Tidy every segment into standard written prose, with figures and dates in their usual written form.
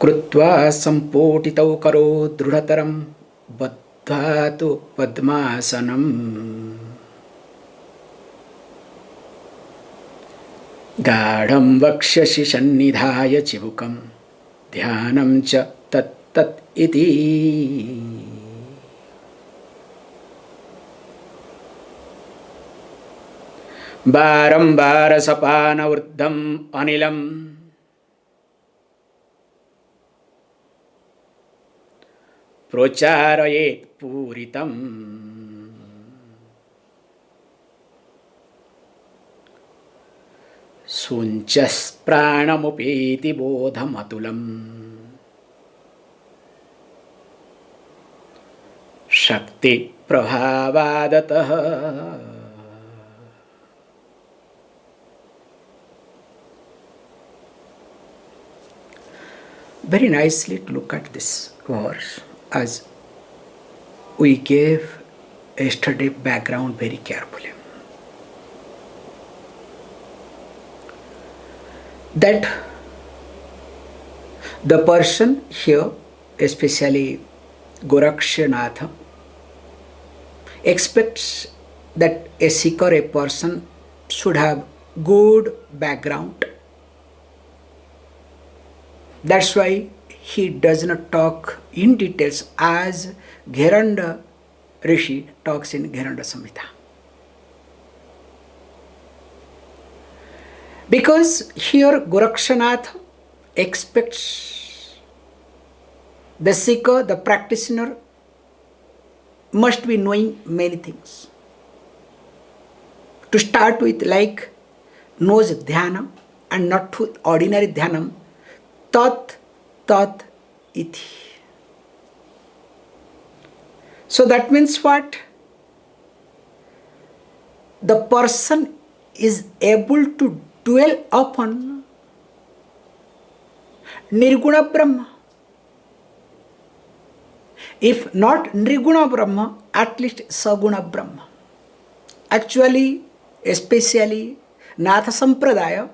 कृत्वा सम्पोटितौ करो दृढतरं बद्ध्वा तु पद्मासनम् गाढं वक्ष्यसि सन्निधाय चिबुकं ध्यानं च तत् इति बारंबार सपानवृद्धम् अनिलम् प्रोच्चारयेत् पूरितम् सुञ्चस्प्राणमुपेति बोधमतुलम् शक्ति प्रभावादतः Very nicely to look at this verse as we gave yesterday background very carefully. That the person here, especially Gorakshanath, expects that a seeker, a person should have good background. That's why he does not talk in details as Gheranda Rishi talks in Gheranda Samhita. Because here Gorakshanath expects the seeker, the practitioner, must be knowing many things. To start with, like knows dhyana and not to ordinary dhyanam, tat iti. So that means what? The person is able to dwell upon Nirguna Brahma. If not Nirguna Brahma, at least Saguna Brahma. Actually, especially Natha Sampradaya,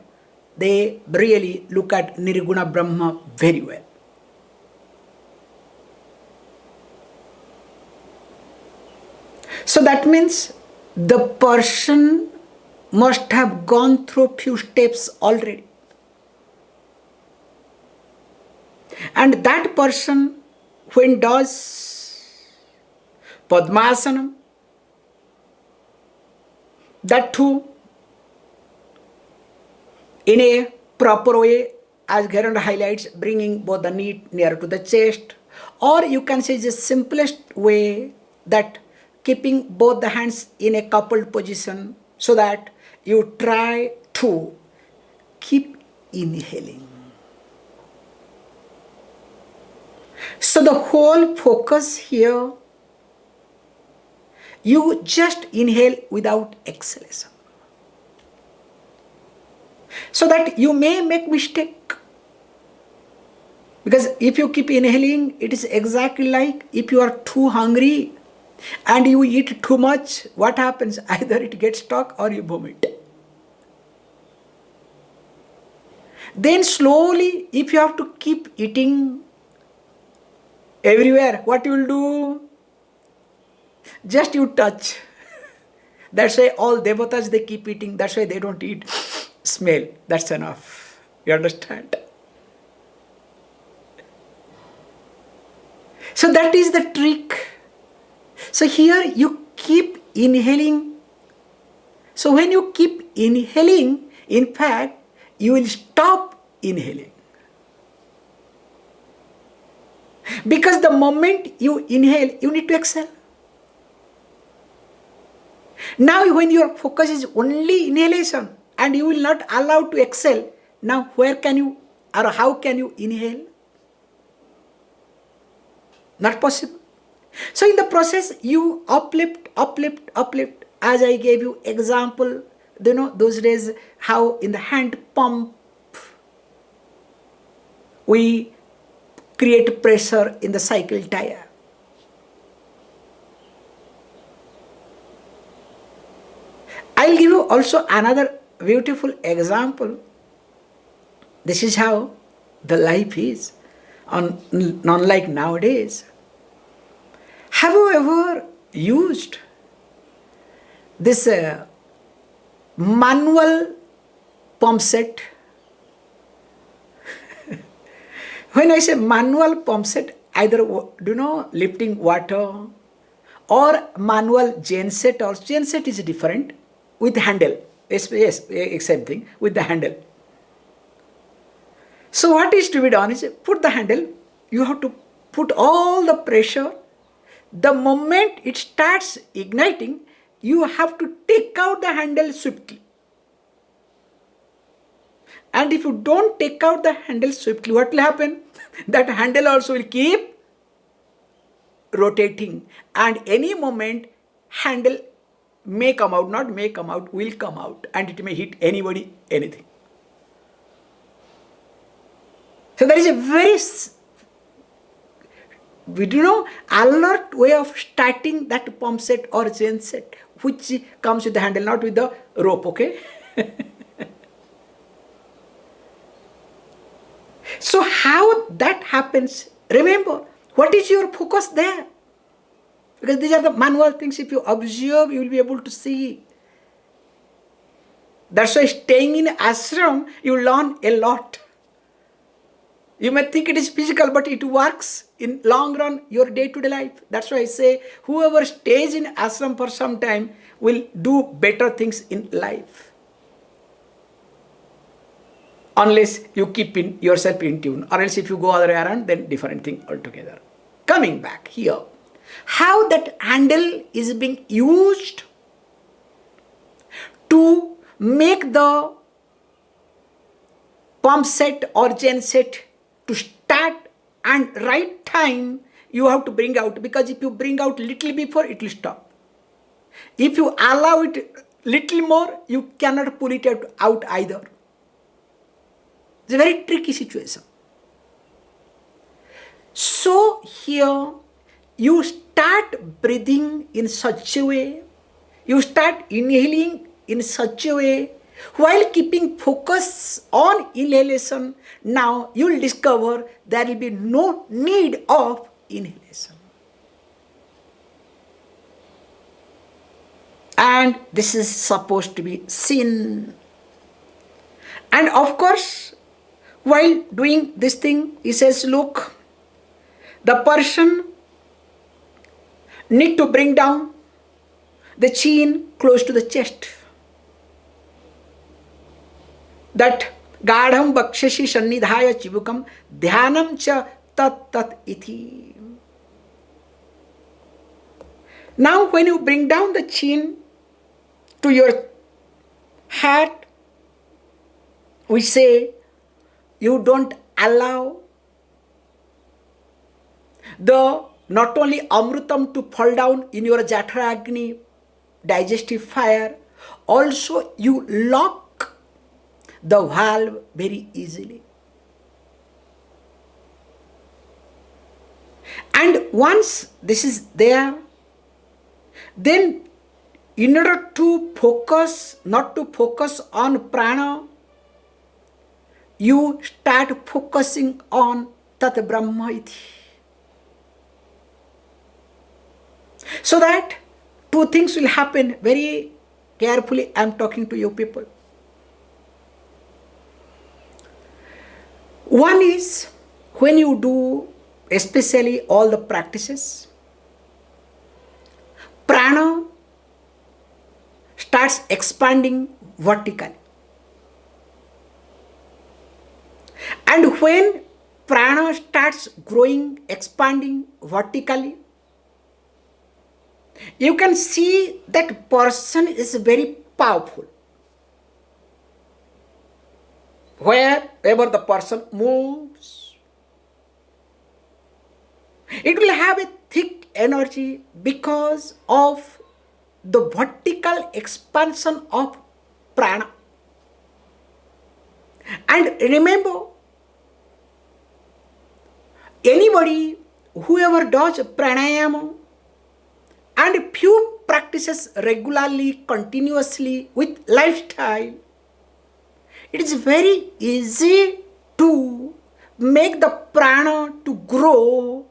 they really look at Nirguna Brahma very well. So that means the person must have gone through few steps already. And that person, when does Padmasanam, that too in a proper way, as Gheranda highlights, bringing both the knee near to the chest, or you can say the simplest way, that keeping both the hands in a coupled position, so that you try to keep inhaling. So the whole focus here, you just inhale without exhalation. So that you may make mistake. Because if you keep inhaling, it is exactly like if you are too hungry and you eat too much, what happens? Either it gets stuck or you vomit. Then slowly, if you have to keep eating everywhere, what you will do? Just you touch. That's why all devatas, they keep eating. That's why they don't eat. Smell. That's enough. You understand? So that is the trick. So here you keep inhaling. So when you keep inhaling, in fact, you will stop inhaling. Because the moment you inhale, you need to exhale. Now when your focus is only inhalation and you will not allow to exhale, now where can you or how can you inhale? Not possible. So in the process, you uplift. As I gave you example, those days how in the hand pump, we create pressure in the cycle tire. I'll give you also another beautiful example. This is how the life is. Unlike nowadays. Have you ever used this manual pump set? When I say manual pump set, either lifting water or manual genset, or genset is different with handle. Yes, same thing with the handle. So what is to be done is put the handle, you have to put all the pressure. The moment it starts igniting, you have to take out the handle swiftly. And if you don't take out the handle swiftly, what will happen? That handle also will keep rotating, and any moment handle may come out, not may come out, will come out, and it may hit anybody, anything. So there is a very alert way of starting that pump set or chain set, which comes with the handle, not with the rope, okay? So how that happens? Remember, what is your focus there? Because these are the manual things. If you observe, you will be able to see. That's why staying in ashram, you learn a lot. You may think it is physical, but it works in long run, your day-to-day life. That's why I say, whoever stays in ashram for some time will do better things in life. Unless you keep yourself in tune, or else if you go other way around, then different thing altogether. Coming back here, how that handle is being used to make the pump set or gen set to start, and right time you have to bring out, because if you bring out little before, it will stop. If you allow it little more, you cannot pull it out either. It's a very tricky situation. So here you start breathing in such a way, you start inhaling in such a way, while keeping focus on inhalation. Now you will discover there will be no need of inhalation. And this is supposed to be seen. And of course, while doing this thing, he says, look, the person need to bring down the chin close to the chest. That gadham bakshashi sannidhaya chibukam dhyanam cha tat tat iti. Now when you bring down the chin to your heart, we say you don't allow the not only amrutam to fall down in your jaఠrāgni, digestive fire, also you lock the valve very easily. And once this is there, then in order to focus, not to focus on prāṇa, you start focusing on tat brahma iti. So that two things will happen. Very carefully I am talking to you people. One is when you do especially all the practices, prāṇa starts expanding vertically. And when prāṇa starts growing, expanding vertically, you can see that person is very powerful. Wherever the person moves, it will have a thick energy because of the vertical expansion of prāṇa. And remember, anybody, whoever does pranayama and few practices regularly, continuously with lifestyle, it is very easy to make the prana to grow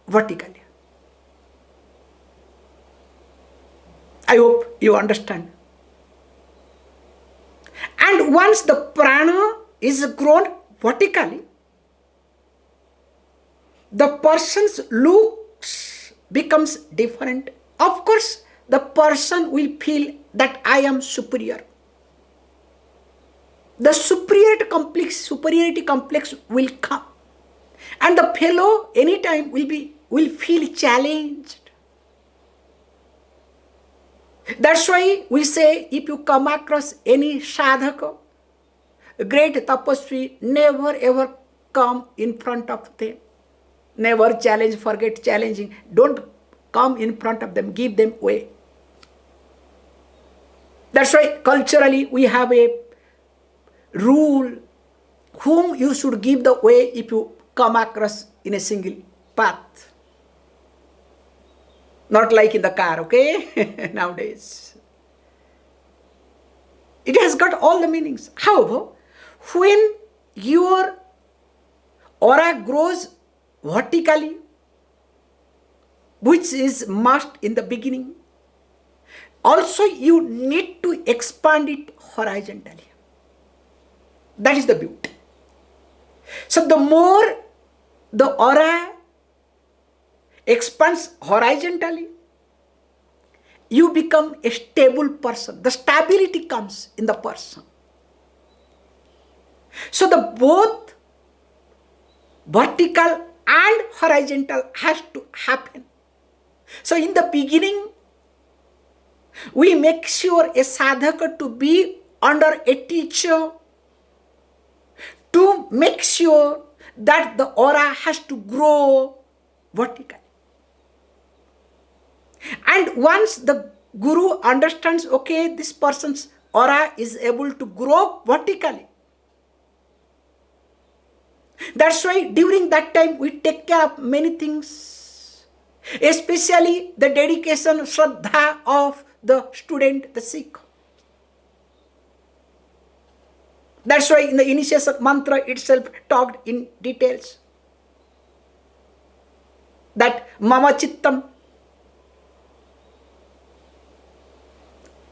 vertically. I hope you understand. And once the prana is grown vertically, the person's looks becomes different. Of course, the person will feel that I am superior. The superiority complex will come. And the fellow anytime will feel challenged. That's why we say, if you come across any sadhaka, great tapasvi, never ever come in front of them. Never challenge, forget challenging. Don't come in front of them, give them way. That's why culturally we have a rule whom you should give the way if you come across in a single path. Not like in the car, okay? Nowadays. It has got all the meanings. However, when your aura grows vertically, which is must in the beginning, also you need to expand it horizontally. That is the beauty. So the more the aura expands horizontally, you become a stable person. The stability comes in the person. So the both vertical and horizontal has to happen. So in the beginning, we make sure a sadhaka to be under a teacher to make sure that the aura has to grow vertically. And once the guru understands, okay, this person's aura is able to grow vertically. That's why during that time we take care of many things, especially the dedication, shraddha of the student, the Sikh. That's why in the initiation mantra itself talked in details that mama chittam.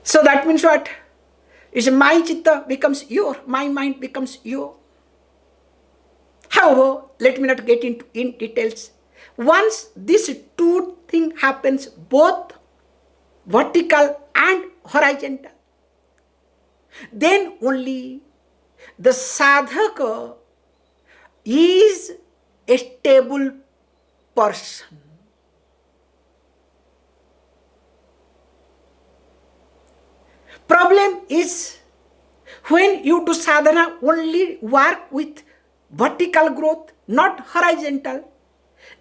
So that means what? Is my chitta becomes your, my mind becomes your. However, let me not get into in details. Once this two thing happens, both vertical and horizontal, then only the sadhaka is a stable person. Problem is when you do sadhana only work with vertical growth, not horizontal,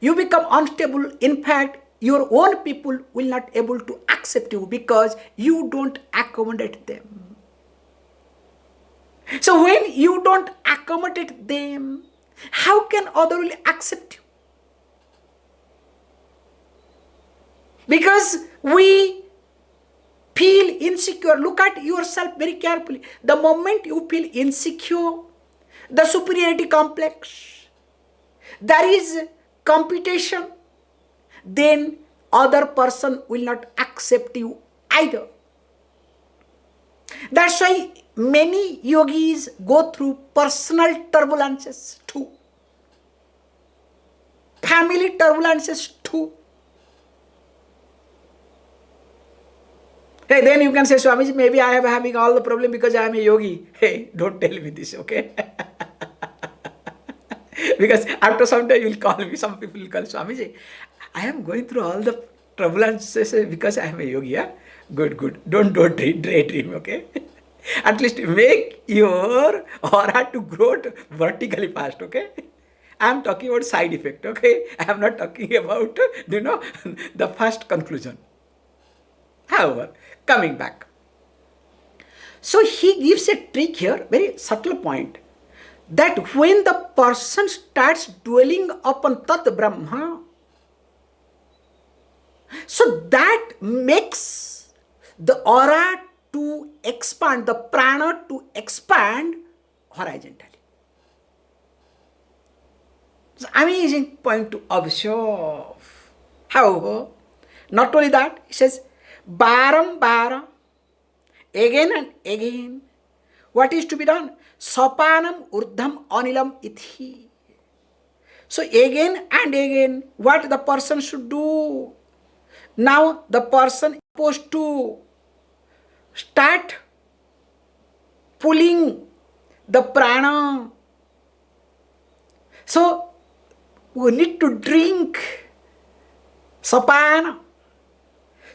you become unstable. In fact, your own people will not able to accept you because you don't accommodate them. So when you don't accommodate them, how can others will accept you? Because we feel insecure. Look at yourself very carefully. The moment you feel insecure, the superiority complex, there is competition, then other person will not accept you either. That's why many yogis go through personal turbulences too, family turbulences too. Hey, then you can say, Swamiji, maybe I am having all the problem because I am a yogi. Hey, don't tell me this, okay? Because after some time you will call me, some people will call Swamiji, I am going through all the turbulences because I am a yogi. Yeah? Good. Don't daydream, okay? At least make your aura to grow vertically fast, okay? I am talking about side effect, okay? I am not talking about, the first conclusion. However, coming back. So he gives a trick here, very subtle point, that when the person starts dwelling upon Tat Brahma, so that makes the aura to expand, the prana to expand horizontally. It's an amazing point to observe. However, not only that, he says, baram bara, again and again, what is to be done? Sapanam urdham anilam ithi. So again and again, what the person should do? Now the person is supposed to start pulling the prana. So we need to drink sapana.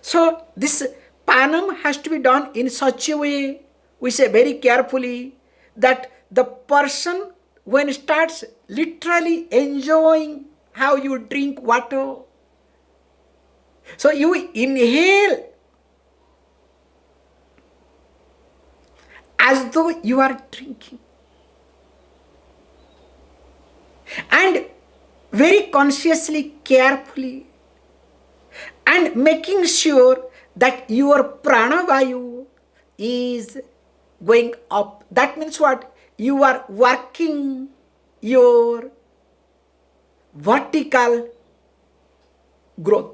So this panam has to be done in such a way, we say very carefully, that the person when starts literally enjoying how you drink water. So you inhale as though you are drinking. And very consciously, carefully, and making sure that your prana vayu is going up. That means what? You are working your vertical growth.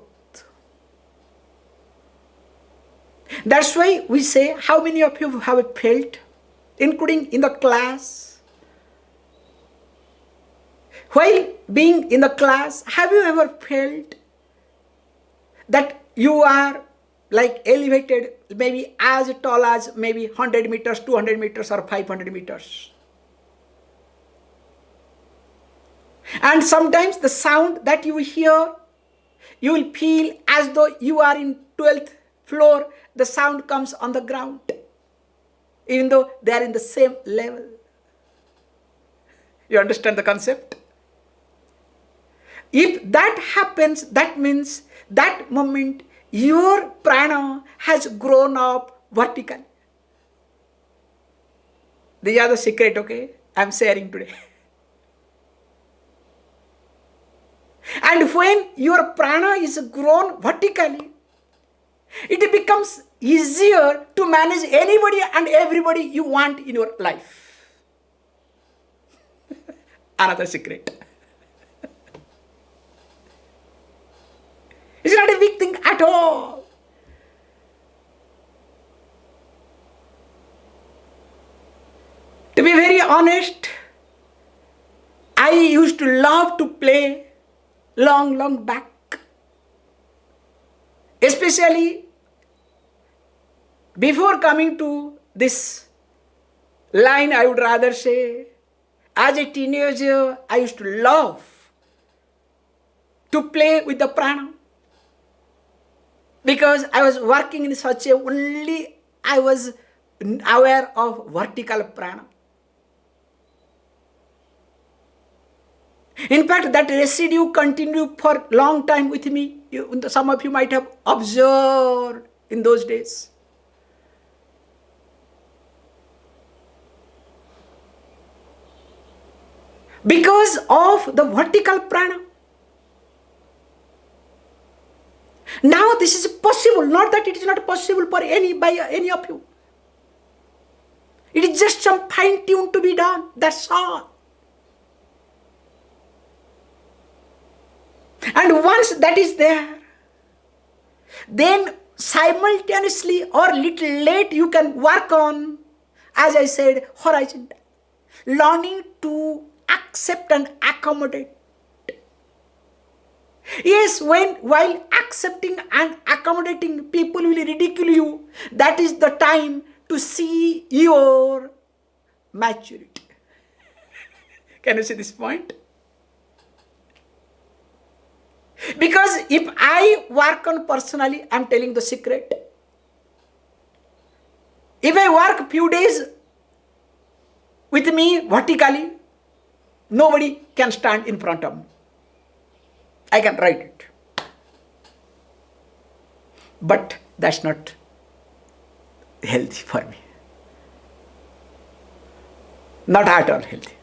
That's why we say, how many of you have felt, including in the class, while being in the class, have you ever felt that you are like elevated, maybe as tall as maybe 100 meters, 200 meters or 500 meters? And sometimes the sound that you hear, you will feel as though you are in 12th floor, the sound comes on the ground, even though they are in the same level. You understand the concept? If that happens, that means that moment your prana has grown up vertically. These are the secret, okay, I am sharing today. And when your prana is grown vertically, it becomes easier to manage anybody and everybody you want in your life. Another secret. It's not a big thing at all. To be very honest, I used to love to play long back. Especially before coming to this line, I would rather say, as a teenager, I used to love to play with the prana. Because I was working in such a only I was aware of vertical prana. In fact, that residue continued for a long time with me. Some of you might have observed in those days. Because of the vertical prana. Now this is possible, not that it is not possible for by any of you. It is just some fine tune to be done, that's all. And once that is there, then simultaneously or little late you can work on, as I said, horizontal. Learning to accept and accommodate. Yes, while accepting and accommodating, people will ridicule you. That is the time to see your maturity. Can you see this point? Because if I work on personally, I am telling the secret. If I work few days with me vertically, nobody can stand in front of me. I can write it. But that's not healthy for me. Not at all healthy.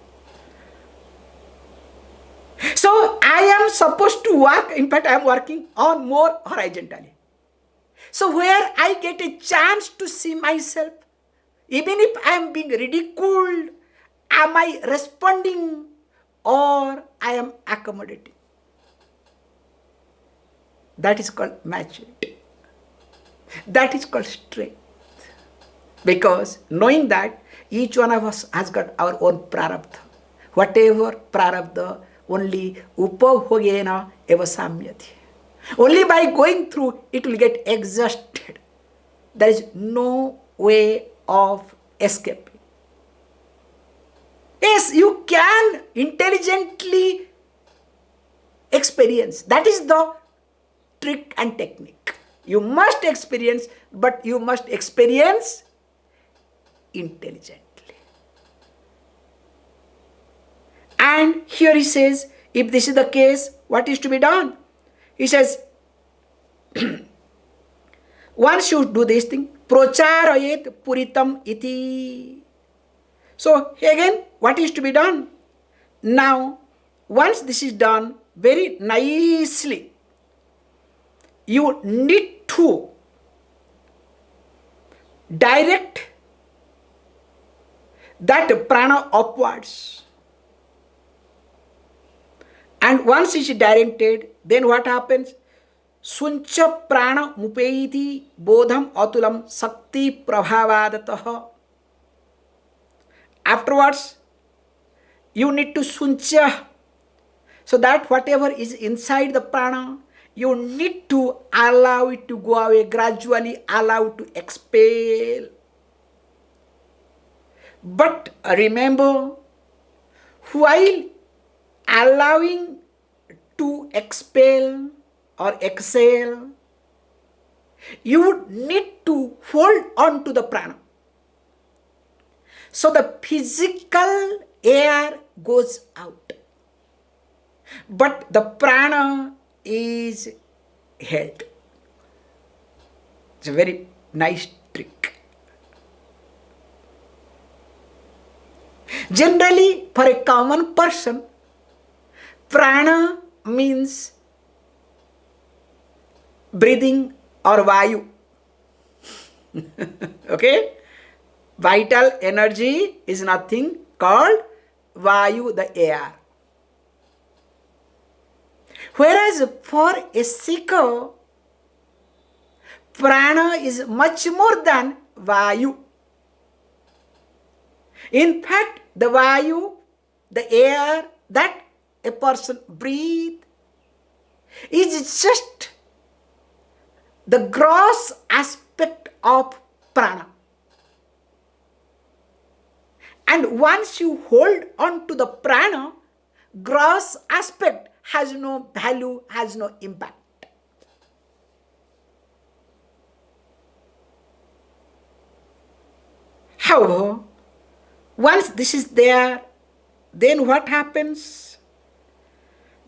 So I am supposed to work, in fact I am working on more horizontally. So where I get a chance to see myself, even if I am being ridiculed, am I responding or I I am accommodating. That is called maturity. That is called strength. Because knowing that each one of us has got our own prarabdha. Whatever prarabdha, only upavogena eva samyati. Only by going through it will get exhausted. There is no way of escaping. Yes, you can intelligently experience. That is the trick and technique. You must experience, but you must experience intelligently. And here he says, if this is the case, what is to be done? He says, one should do this thing. Procharayet puritam iti. So again, what is to be done? Now, once this is done very nicely, you need to direct that prana upwards. And once it is directed, then what happens? Suncha prana mupeiti bodham atulam sakti prabhavadatah. Afterwards, you need to suncha, so that whatever is inside the prana, you need to allow it to go away, gradually allow it to expel. But remember, while allowing to expel or exhale, you would need to hold on to the prana. So the physical air goes out, but the prana is held. It's a very nice trick. Generally, for a common person, prana means breathing or vayu. Okay? Vital energy is nothing called vayu, the air. Whereas for a seeker, prana is much more than vayu. In fact, the vayu, the air that a person breathes, is just the gross aspect of prana. And once you hold on to the prana, gross aspect has no value, has no impact. However, once this is there, then what happens?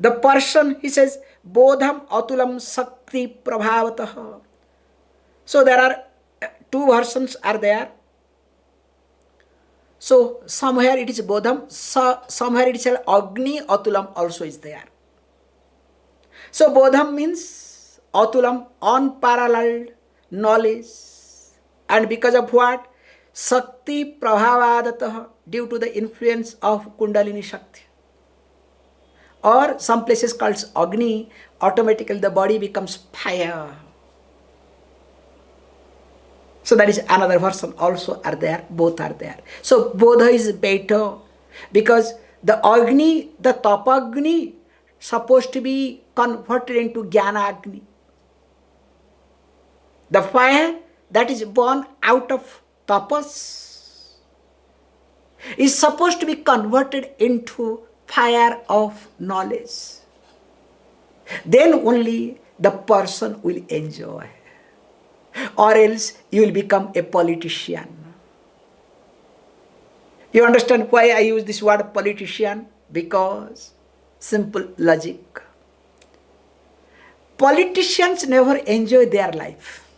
The person, he says, bodham atulam sakti prabhavatah. So there are two versions are there. So somewhere it is bodham, somewhere it is agni atulam also is there. So bodham means atulam, unparalleled knowledge. And because of what? Sakti prabhavadatah, due to the influence of Kundalini Shakti. Or some places called agni, automatically the body becomes fire. So that is another version also are there, both are there. So bodha is better because the agni, the tapagni, supposed to be converted into jnana agni. The fire that is born out of tapas is supposed to be converted into fire of knowledge. Then only the person will enjoy. Or else you will become a politician. You understand why I use this word politician? Because simple logic. Politicians never enjoy their life.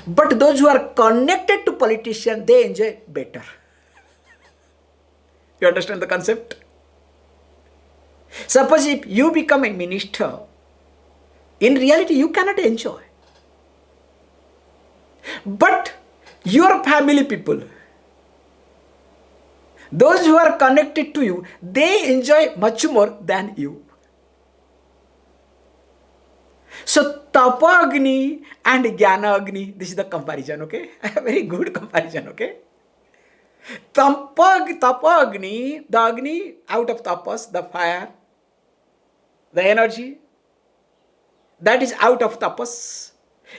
But those who are connected to politicians, they enjoy better. You understand the concept? Suppose if you become a minister, in reality you cannot enjoy. But your family people, Those who are connected to you, they enjoy much more than you. So Tapa Agni and Jnana Agni, this is the comparison, okay? A very good comparison, okay? Tapa Agni, the Agni out of tapas, the fire, the energy, that is out of tapas,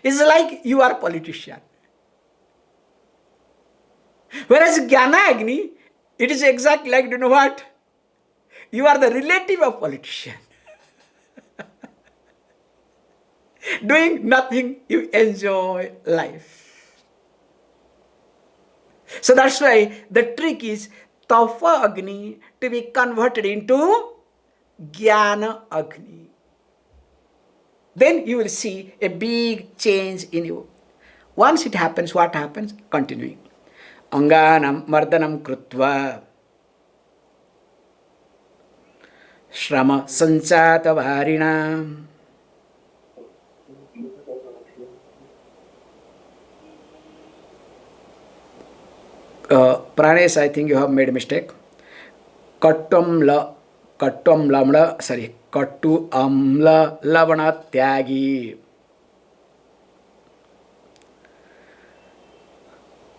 is like you are a politician. Whereas Jnana Agni, it is exactly like, you know what? You are the relative of politician. Doing nothing, you enjoy life. So that's why the trick is Tapa Agni to be converted into Jnana Agni. Then you will see a big change in you. Once it happens, what happens? Continuing. Anganam mardanam krutva śrama sanchata varina. Pranesh, I think you have made a mistake. Kattu amla lलवणत tyāgī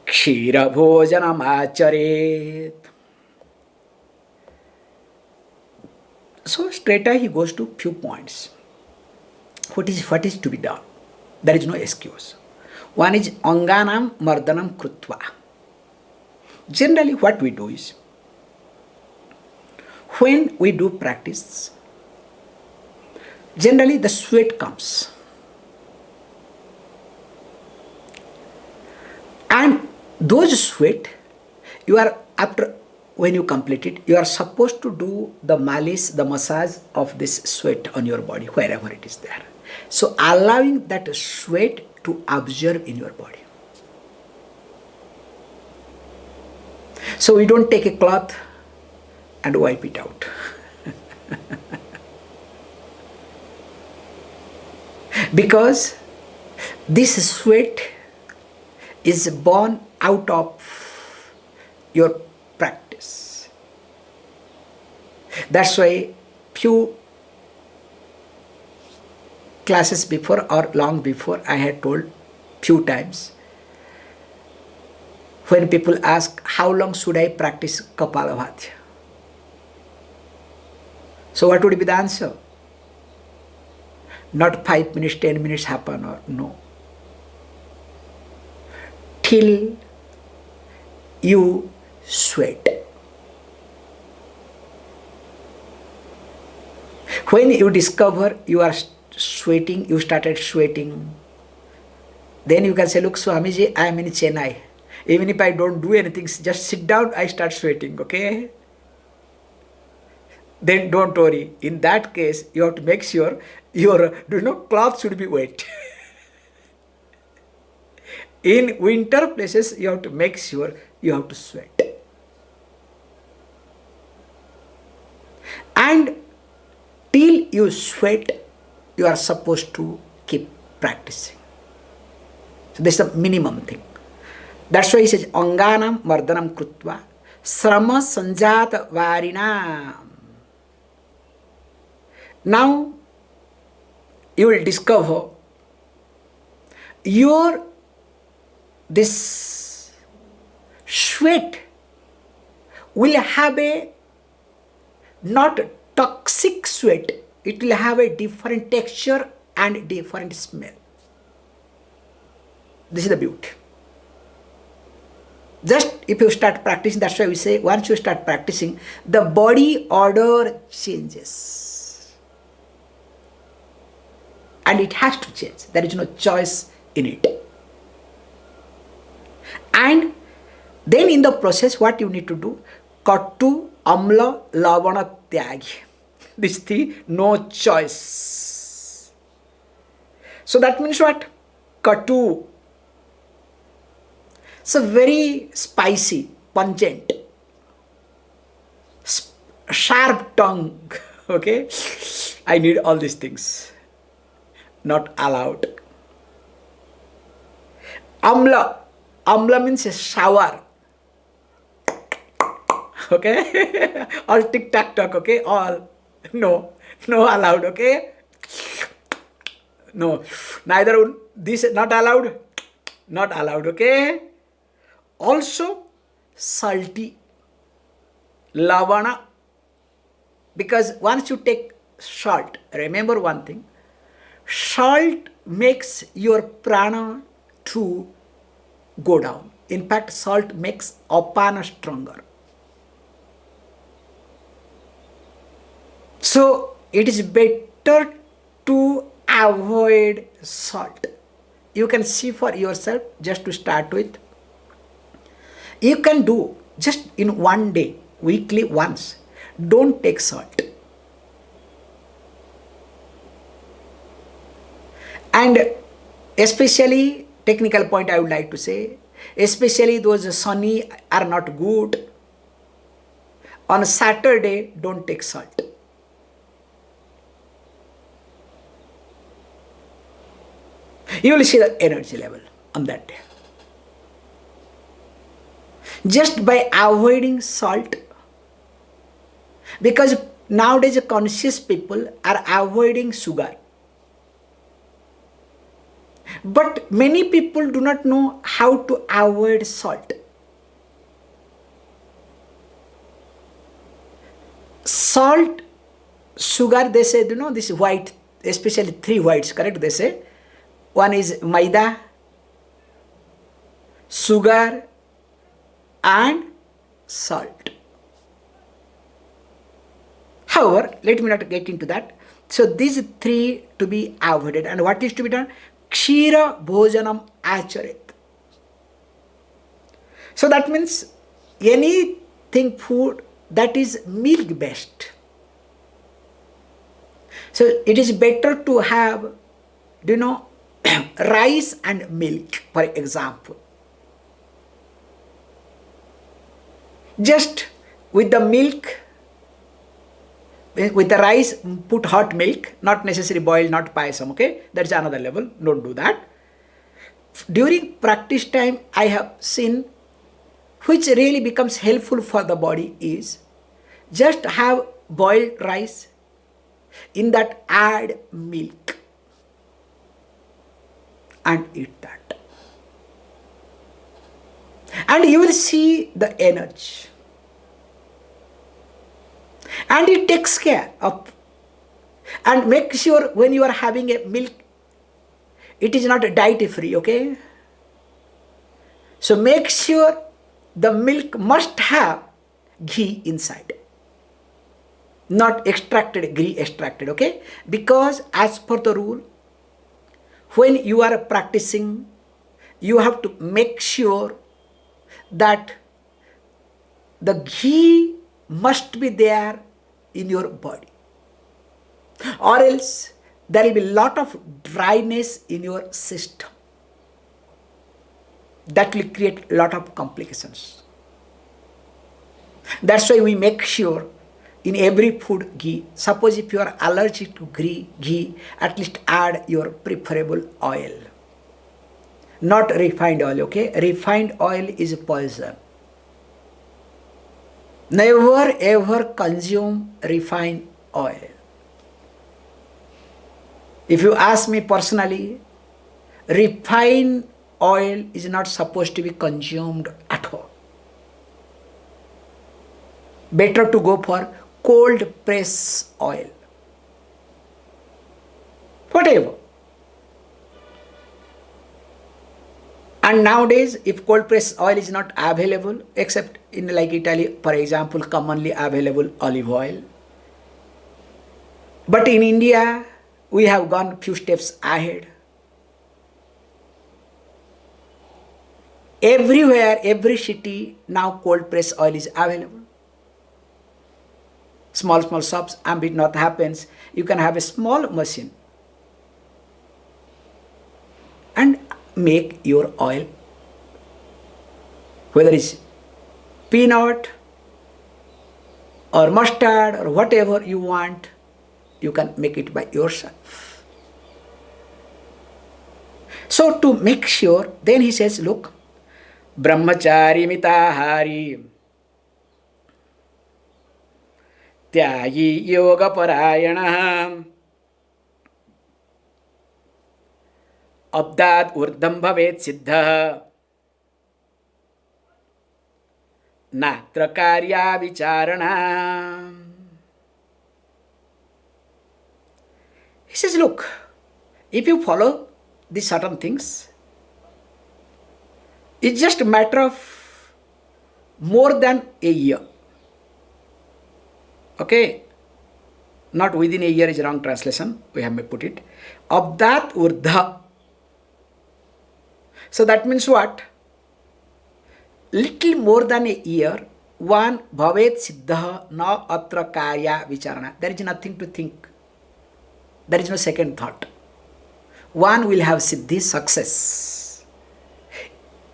Kshir भोजनम आचरेत. So straight he goes to few points. What is to be done? There is no excuse. One is anganam mardanam krutva. Generally what we do is, when we do practice, generally the sweat comes. And those sweat, you are after, when you complete it, you are supposed to do the malice, the massage of this sweat on your body, wherever it is there. So allowing that sweat to absorb in your body. So we don't take a cloth and wipe it out. Because this sweat is born out of your practice. That's why few classes before or long before I had told few times, when people ask, how long should I practice Kapalabhati? So what would be the answer? Not 5 minutes, 10 minutes happen, or no. Till you sweat. When you discover you are sweating, you started sweating, then you can say, look Swamiji, I am in Chennai. Even if I don't do anything, just sit down, I start sweating, okay? Then don't worry. In that case, you have to make sure your cloth should be wet. In winter places, you have to make sure you have to sweat. And till you sweat, you are supposed to keep practicing. So this is the minimum thing. That's why he says, Anganam mardanam krutva śrama sanjata varina. Now, you will discover this sweat will have a not toxic sweat. It will have a different texture and different smell. This is the beauty. Just if you start practicing, that's why we say once you start practicing, the body odor changes. And it has to change. There is no choice in it. And then in the process, what you need to do? Kattu amla lलवणत tyāgī. This is the no choice. So that means what? Kattu. So very spicy, pungent, sharp tongue, okay? I need all these things. Not allowed. Amla. Amla means a shower. okay? All tick-tack-tock, okay? All. No. No allowed, okay? No. Neither this is not allowed. Not allowed, okay? Also, salty. Lavana. Because once you take salt, remember one thing. Salt makes your prana to go down. In fact, salt makes apana stronger. So, it is better to avoid salt. You can see for yourself, just to start with. You can do just in one day, weekly once. Don't take salt. And especially, technical point I would like to say, especially those sunny are not good. On Saturday, don't take salt. You will see the energy level on that day. Just by avoiding salt, because nowadays conscious people are avoiding sugar. But many people do not know how to avoid salt. Salt, sugar, they say, this white, especially 3 whites, correct, they say. One is maida, sugar, and salt. However, let me not get into that. So these 3 to be avoided. And what is to be done? Kshira bhojanam acharet. So that means anything food that is milk based. So it is better to have, rice and milk, for example. Just with the milk, with the rice, put hot milk, not necessarily boiled, not payasam, okay? That's another level, don't do that. During practice time, I have seen, which really becomes helpful for the body is, just have boiled rice, in that add milk, and eat that. And you will see the energy. And it takes care of, and make sure when you are having a milk, it is not diet free, okay? So make sure the milk must have ghee inside. Not extracted, ghee extracted, okay? Because as per the rule, when you are practicing, you have to make sure that the ghee must be there in your body, or else there will be a lot of dryness in your system. That will create a lot of complications. That's why we make sure in every food ghee. Suppose if you are allergic to ghee, at least add your preferable oil. Not refined oil, okay? Refined oil is poison. Never ever consume refined oil. If you ask me personally, refined oil is not supposed to be consumed at all. Better to go for cold press oil. Whatever. And nowadays, if cold press oil is not available, except in like Italy, for example, commonly available olive oil. But in India, we have gone few steps ahead. Everywhere, every city, now cold press oil is available. Small shops, and it not happens, you can have a small machine and make your oil, whether it's peanut or mustard or whatever you want, you can make it by yourself. So to make sure, then he says, look, brahmachārī mitāhārī. त्यागी योगपरायणः अब्दात् ऊर्ध्वं भवेत् सिद्धः नात्र कार्या विचारणा. He says, look, if you follow these certain things, it's just a matter of more than a year. Okay? Not within a year is wrong translation. We have put it. Abdat urdha. So that means what? Little more than a year, one bhavet siddha na atra karya vicharana. There is nothing to think. There is no second thought. One will have siddhi, success.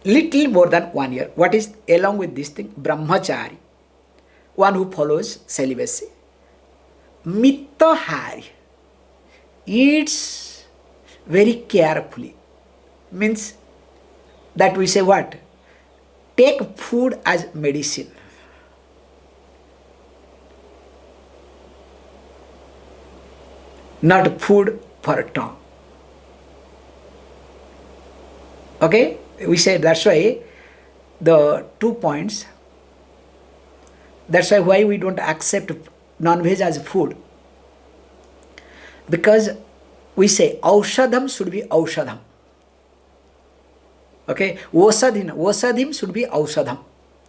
Little more than 1 year. What is along with this thing? Brahmachārī. One who follows celibacy. Mitāhārī. Eats very carefully. Means that we say what? Take food as medicine. Not food for tongue. Okay? We say that's why the 2 points, that's why we don't accept non-veg as food. Because we say aushadham should be aushadham. Okay? Osadhim should be aushadham.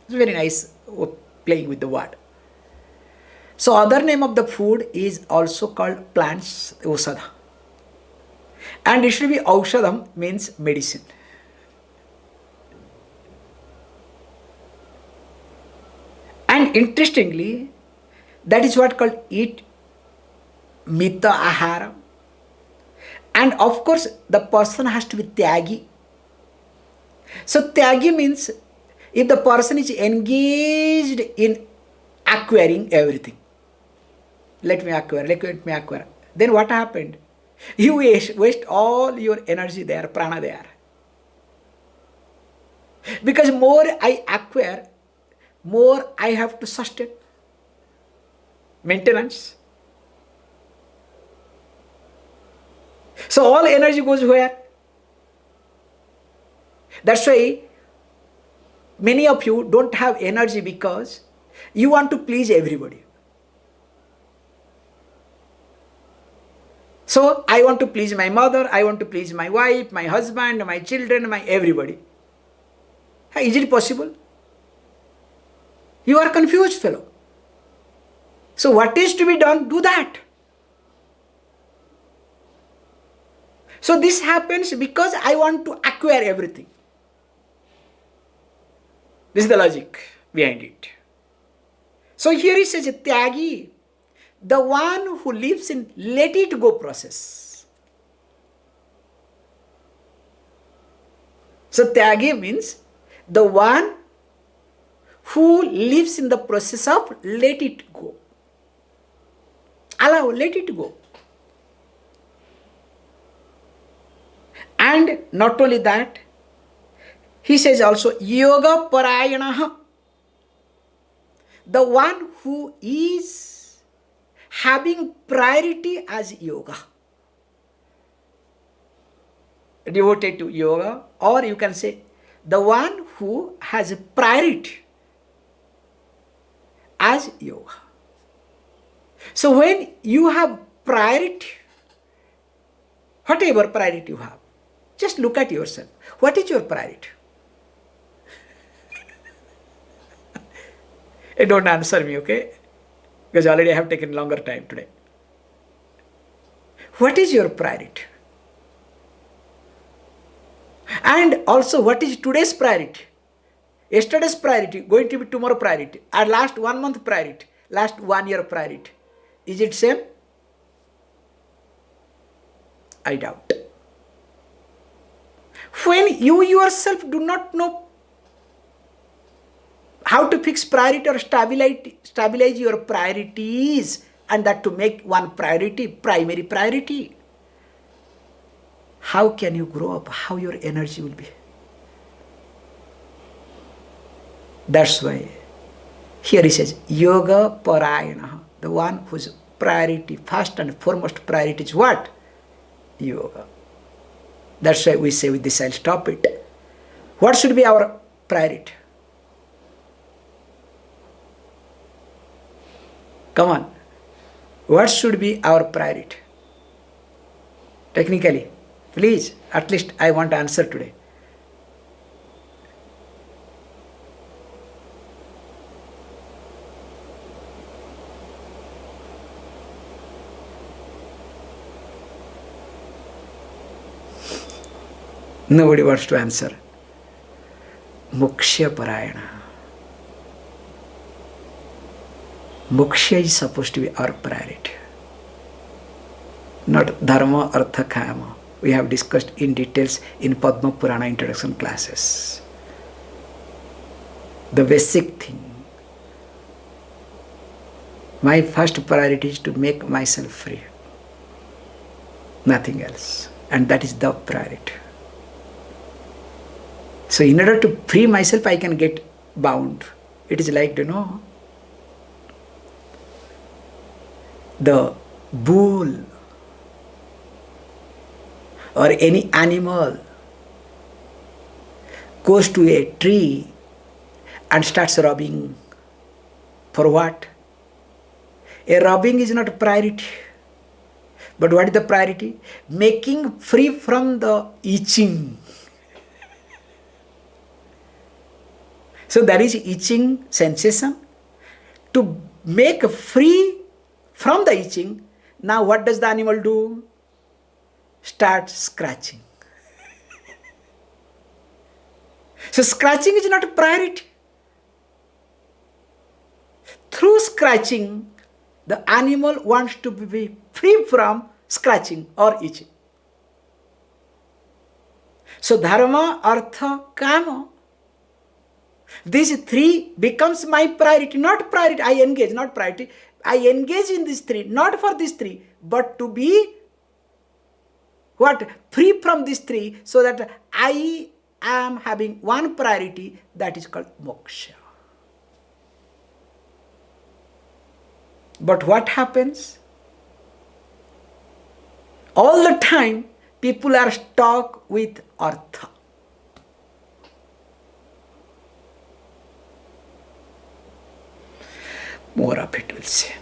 It's very nice playing with the word. So other name of the food is also called plants, osadha. And it should be aushadham, means medicine. And interestingly, that is what called eat mitāhārī. And of course, the person has to be tyāgī. So tyāgī means if the person is engaged in acquiring everything. Let me acquire. Then what happened? You waste all your energy there, prana there. Because more I acquire, more I have to sustain. Maintenance. So all energy goes where? That's why many of you don't have energy because you want to please everybody. So I want to please my mother, I want to please my wife, my husband, my children, my everybody. Is it possible? You are confused, fellow. So what is to be done? Do that. So this happens because I want to acquire everything. This is the logic behind it. So here he says, tyāgī, the one who lives in let it go process. So tyāgī means the one who lives in the process of let it go. Allow, let it go. And not only that, he says also yogaparāyaṇaḥ, the one who is having priority as yoga, devoted to yoga, or you can say the one who has a priority as yoga. So when you have priority, whatever priority you have, just look at yourself. What is your priority? Don't answer me, okay? Because already I have taken longer time today. What is your priority? And also, what is today's priority? Yesterday's priority, going to be tomorrow priority, or last 1 month priority, last 1 year priority. Is it same? I doubt. When you yourself do not know how to fix priority or stabilize your priorities, and that to make one priority, primary priority, how can you grow up? How your energy will be? That's why here he says, yogaparāyaṇaḥ, the one whose priority, first and foremost priority is what? Yoga. That's why we say with this, I'll stop it. What should be our priority? Come on. What should be our priority? Technically, please, at least I want to answer today. Nobody wants to answer. Moksha-parāyaṇaḥ. Moksha is supposed to be our priority. Not dharma, artha, kama. We have discussed in details in Padma Purana introduction classes. The basic thing. My first priority is to make myself free. Nothing else. And that is the priority. So in order to free myself, I can get bound. It is like, the bull or any animal goes to a tree and starts robbing. For what? A robbing is not a priority. But what is the priority? Making free from the itching. So there is itching sensation. To make free from the itching, now what does the animal do? Start scratching. So scratching is not a priority. Through scratching, the animal wants to be free from scratching or itching. So dharma, artha, kama. These three becomes my priority, not priority. I engage, not priority. I engage in these three, not for these three, but to be what? Free from these three, so that I am having one priority, that is called moksha. But what happens? All the time, people are stuck with artha. More of it we'll say.